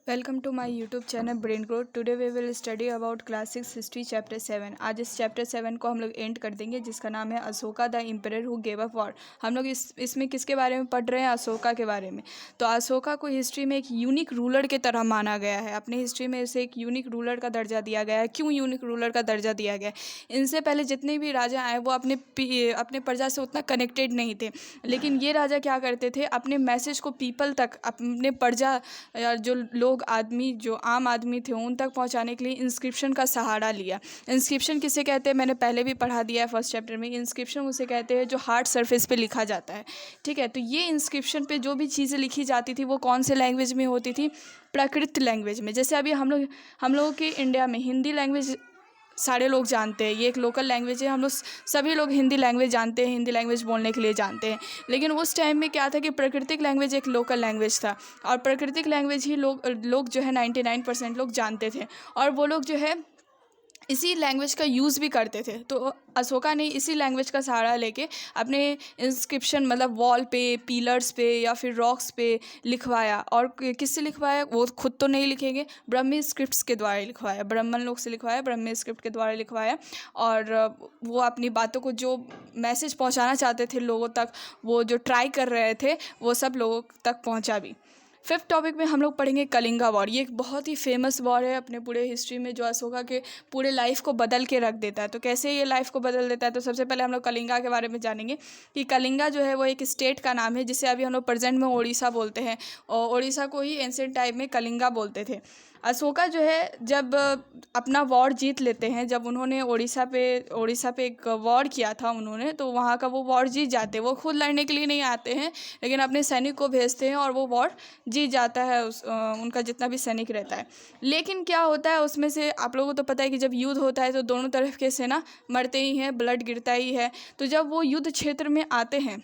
Welcome to my YouTube channel brain growth. Today we will study about class 6 history chapter 7। आज इस chapter 7 को हम लोग and कर देंगे, जिसका नाम है Ashoka the emperor who gave up war. हम लोग इसमें किसके बारे में पढ़ रहे हैं? अशोका के बारे में। तो अशोका को हिस्ट्री में एक यूनिक रूलर के तरह माना गया है। अपनी हिस्ट्री में इसे एक यूनिक रूलर का दर्जा दिया गया है। क्यों यूनिक रूलर का दर्जा दिया गया है? इनसे पहले जितने भी राजा आए वो अपने प्रजा से उतना कनेक्टेड नहीं थे, लेकिन ये राजा क्या करते थे, अपने मैसेज को पीपल तक, अपने प्रजा या जो लोग आदमी, जो आम आदमी थे, उन तक पहुंचाने के लिए इंस्क्रिप्शन का सहारा लिया। इंस्क्रिप्शन किसे कहते हैं मैंने पहले भी पढ़ा दिया है फर्स्ट चैप्टर में। इंस्क्रिप्शन उसे कहते हैं जो हार्ड सरफेस पे लिखा जाता है। ठीक है, तो ये इंस्क्रिप्शन पे जो भी चीज़ें लिखी जाती थी वो कौन से लैंग्वेज में होती थी? प्राकृत लैंग्वेज में। जैसे अभी हम लोगों के इंडिया में हिंदी लैंग्वेज सारे लोग जानते हैं, ये एक लोकल लैंग्वेज है। हम लोग सभी लोग हिंदी लैंग्वेज जानते हैं, हिंदी लैंग्वेज बोलने के लिए जानते हैं। लेकिन उस टाइम में क्या था कि प्राकृतिक लैंग्वेज एक लोकल लैंग्वेज था, और प्राकृतिक लैंग्वेज ही लोग जो है 99% लोग जानते थे, और वो लोग जो है इसी लैंग्वेज का यूज़ भी करते थे। तो अशोका ने इसी लैंग्वेज का सहारा लेके अपने इंस्क्रिप्शन, मतलब वॉल पे, पिलर्स पे या फिर रॉक्स पे लिखवाया। और किससे लिखवाया? वो खुद तो नहीं लिखेंगे, ब्राह्मी स्क्रिप्ट्स के द्वारा लिखवाया, ब्राह्मण लोग से लिखवाया, ब्राह्मी स्क्रिप्ट के द्वारा लिखवाया। और वो अपनी बातों को, जो मैसेज पहुंचाना चाहते थे लोगों तक, वो जो ट्राई कर रहे थे, वो सब लोगों तक पहुंचा भी। फिफ्थ टॉपिक में हम लोग पढ़ेंगे कलिंगा वॉर। ये एक बहुत ही फेमस वॉर है अपने पूरे हिस्ट्री में, जो अशोका के पूरे लाइफ को बदल के रख देता है। तो कैसे ये लाइफ को बदल देता है? तो सबसे पहले हम लोग कलिंगा के बारे में जानेंगे कि कलिंगा जो है वो एक स्टेट का नाम है, जिसे अभी हम लोग प्रेजेंट में उड़ीसा बोलते हैं, और उड़ीसा को ही एंशिएंट टाइम में कलिंगा बोलते थे। अशोका जो है जब अपना वॉर जीत लेते हैं, जब उन्होंने उड़ीसा पे एक वॉर किया था उन्होंने, तो वहाँ का वो वॉर जीत जाते हैं। वो खुद लड़ने के लिए नहीं आते हैं, लेकिन अपने सैनिक को भेजते हैं और वो वॉर जीत जाता है, उनका जितना भी सैनिक रहता है। लेकिन क्या होता है उसमें से, आप लोगों को तो पता है कि जब युद्ध होता है तो दोनों तरफ के सेना मरते ही हैं, ब्लड गिरता ही है। तो जब वो युद्ध क्षेत्र में आते हैं,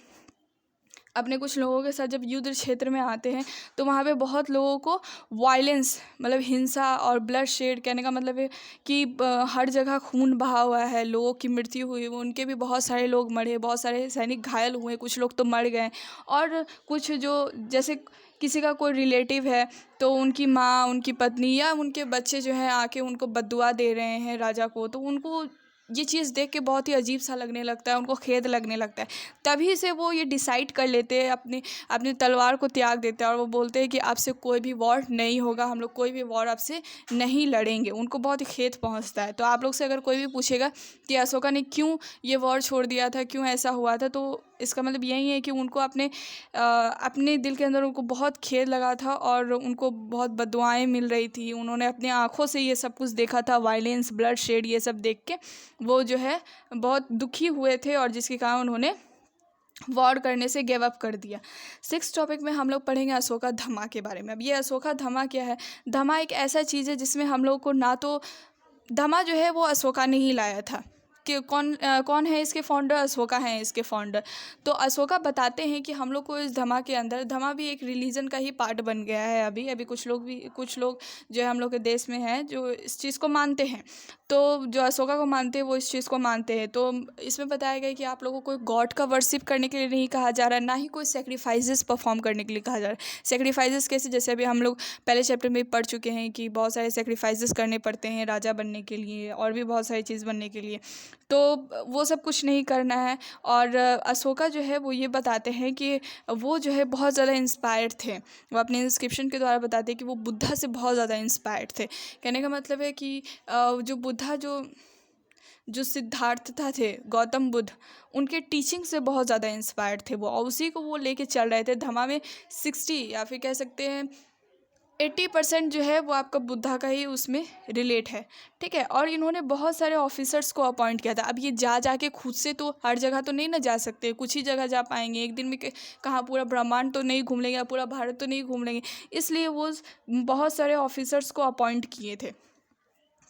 अपने कुछ लोगों के साथ जब युद्ध क्षेत्र में आते हैं, तो वहाँ पे बहुत लोगों को वायलेंस, मतलब हिंसा और ब्लड शेड, कहने का मतलब है कि हर जगह खून बहा हुआ है, लोगों की मृत्यु हुई, उनके भी बहुत सारे लोग मरे, बहुत सारे सैनिक घायल हुए, कुछ लोग तो मर गए। और कुछ जो, जैसे किसी का कोई रिलेटिव है, तो उनकी माँ, उनकी पत्नी या उनके बच्चे जो हैं आके उनको बद्दुआ दे रहे हैं राजा को, तो उनको ये चीज़ देख के बहुत ही अजीब सा लगने लगता है, उनको खेद लगने लगता है। तभी से वो ये डिसाइड कर लेते हैं, अपनी अपनी तलवार को त्याग देते हैं, और वो बोलते हैं कि आपसे कोई भी वॉर नहीं होगा, हम लोग कोई भी वॉर आपसे नहीं लड़ेंगे। उनको बहुत ही खेद पहुंचता है। तो आप लोग से अगर कोई भी पूछेगा कि अशोका ने क्यों ये वॉर छोड़ दिया था, क्यों ऐसा हुआ था, तो इसका मतलब यही है कि उनको अपने दिल के अंदर उनको बहुत खेद लगा था, और उनको बहुत बद्दुआएं मिल रही थी। उन्होंने अपनी आंखों से ये सब कुछ देखा था, वायलेंस, ब्लड शेड, ये सब देख के वो जो है बहुत दुखी हुए थे, और जिसके कारण उन्होंने वॉर करने से गिव अप कर दिया। सिक्स टॉपिक में हम लोग पढ़ेंगे अशोका धमा के बारे में। अब ये अशोका धमा क्या है? धमा एक ऐसा चीज़ है जिसमें हम लोग को, ना तो धमा जो है वो अशोका ने ही लाया था कि कौन है इसके फाउंडर? अशोका हैं इसके फाउंडर। तो अशोका बताते हैं कि हम लोग को इस धमा के अंदर, धमा भी एक रिलीजन का ही पार्ट बन गया है। अभी कुछ लोग जो है हम लोग के देश में हैं जो इस चीज़ को मानते हैं। तो जो अशोका को मानते हैं वो इस चीज़ को मानते हैं। तो इसमें बताया गया कि आप लोगों को कोई गॉड का वर्शिप करने के लिए नहीं कहा जा रहा है, ना ही कोई सेक्रीफाइसेस परफॉर्म करने के लिए कहा जा रहा है। सेक्रीफाइसेस कैसे? जैसे अभी हम लोग पहले चैप्टर में पढ़ चुके हैं कि बहुत सारे सेक्रीफाइसेस करने पड़ते हैं राजा बनने के लिए, और भी बहुत सारी चीज़ बनने के लिए। तो वो सब कुछ नहीं करना है। और अशोका जो है वो ये बताते हैं कि वो जो है बहुत ज़्यादा इंस्पायर्ड थे। वो अपने इंस्क्रिप्शन के द्वारा बताते हैं कि वो बुद्धा से बहुत ज़्यादा इंस्पायर्ड थे। कहने का मतलब है कि जो बुद्धा, जो सिद्धार्थता थे, गौतम बुद्ध, उनके टीचिंग से बहुत ज़्यादा इंस्पायर्ड थे वो, और उसी को वो लेके चल रहे थे। धमा में 60 या फिर कह सकते हैं 80% जो है वो आपका बुद्धा का ही उसमें रिलेट है। ठीक है, और इन्होंने बहुत सारे ऑफिसर्स को अपॉइंट किया था। अब ये जा के खुद से तो हर जगह तो नहीं ना जा सकते, कुछ ही जगह जा पाएंगे एक दिन में। कहाँ पूरा ब्रह्मांड तो नहीं घूम लेंगे, पूरा भारत तो नहीं घूम लेंगे, इसलिए वो बहुत सारे ऑफिसर्स को अपॉइंट किए थे।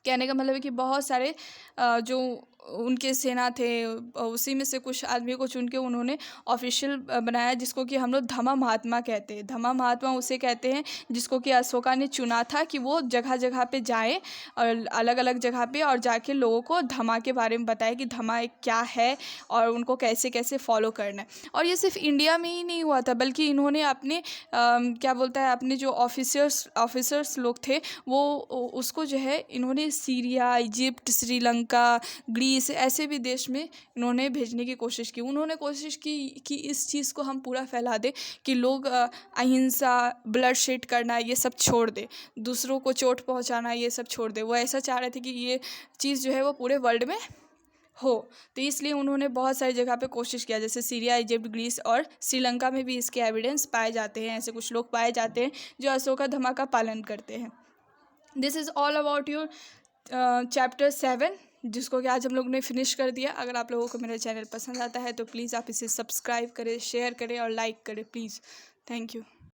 कहने का मतलब है कि बहुत सारे जो उनके सेना थे उसी में से कुछ आदमियों को चुन के उन्होंने ऑफिशियल बनाया, जिसको कि हम लोग धम्मा महात्मा कहते हैं। धम्मा महात्मा उसे कहते हैं जिसको कि अशोका ने चुना था कि वो जगह जगह पे जाए और अलग अलग जगह पे और जाके लोगों को धम्मा के बारे में बताए कि धम्मा एक क्या है और उनको कैसे कैसे फॉलो करना है। और ये सिर्फ इंडिया में ही नहीं हुआ था, बल्कि इन्होंने अपने क्या बोलता है अपने जो ऑफिसर्स लोग थे वो उसको जो है इन्होंने सीरिया, इजिप्ट, श्रीलंका, ग्रीस ऐसे भी देश में इन्होंने भेजने की कोशिश की। उन्होंने कोशिश की कि इस चीज़ को हम पूरा फैला दें कि लोग अहिंसा, ब्लड शेड करना ये सब छोड़ दे, दूसरों को चोट पहुंचाना ये सब छोड़ दे। वो ऐसा चाह रहे थे कि ये चीज़ जो है वो पूरे वर्ल्ड में हो। तो इसलिए उन्होंने बहुत सारी जगह पे कोशिश किया, जैसे सीरिया, इजिप्ट, ग्रीस और श्रीलंका में भी इसके एविडेंस पाए जाते हैं। ऐसे कुछ लोग पाए जाते हैं जो अशोका धम्मा का पालन करते हैं। This is all about your chapter 7, जिसको कि आज हम लोग ने फिनिश कर दिया। अगर आप लोगों को मेरा चैनल पसंद आता है तो प्लीज़ आप इसे सब्सक्राइब करें, शेयर करें और लाइक करें प्लीज़। Thank you.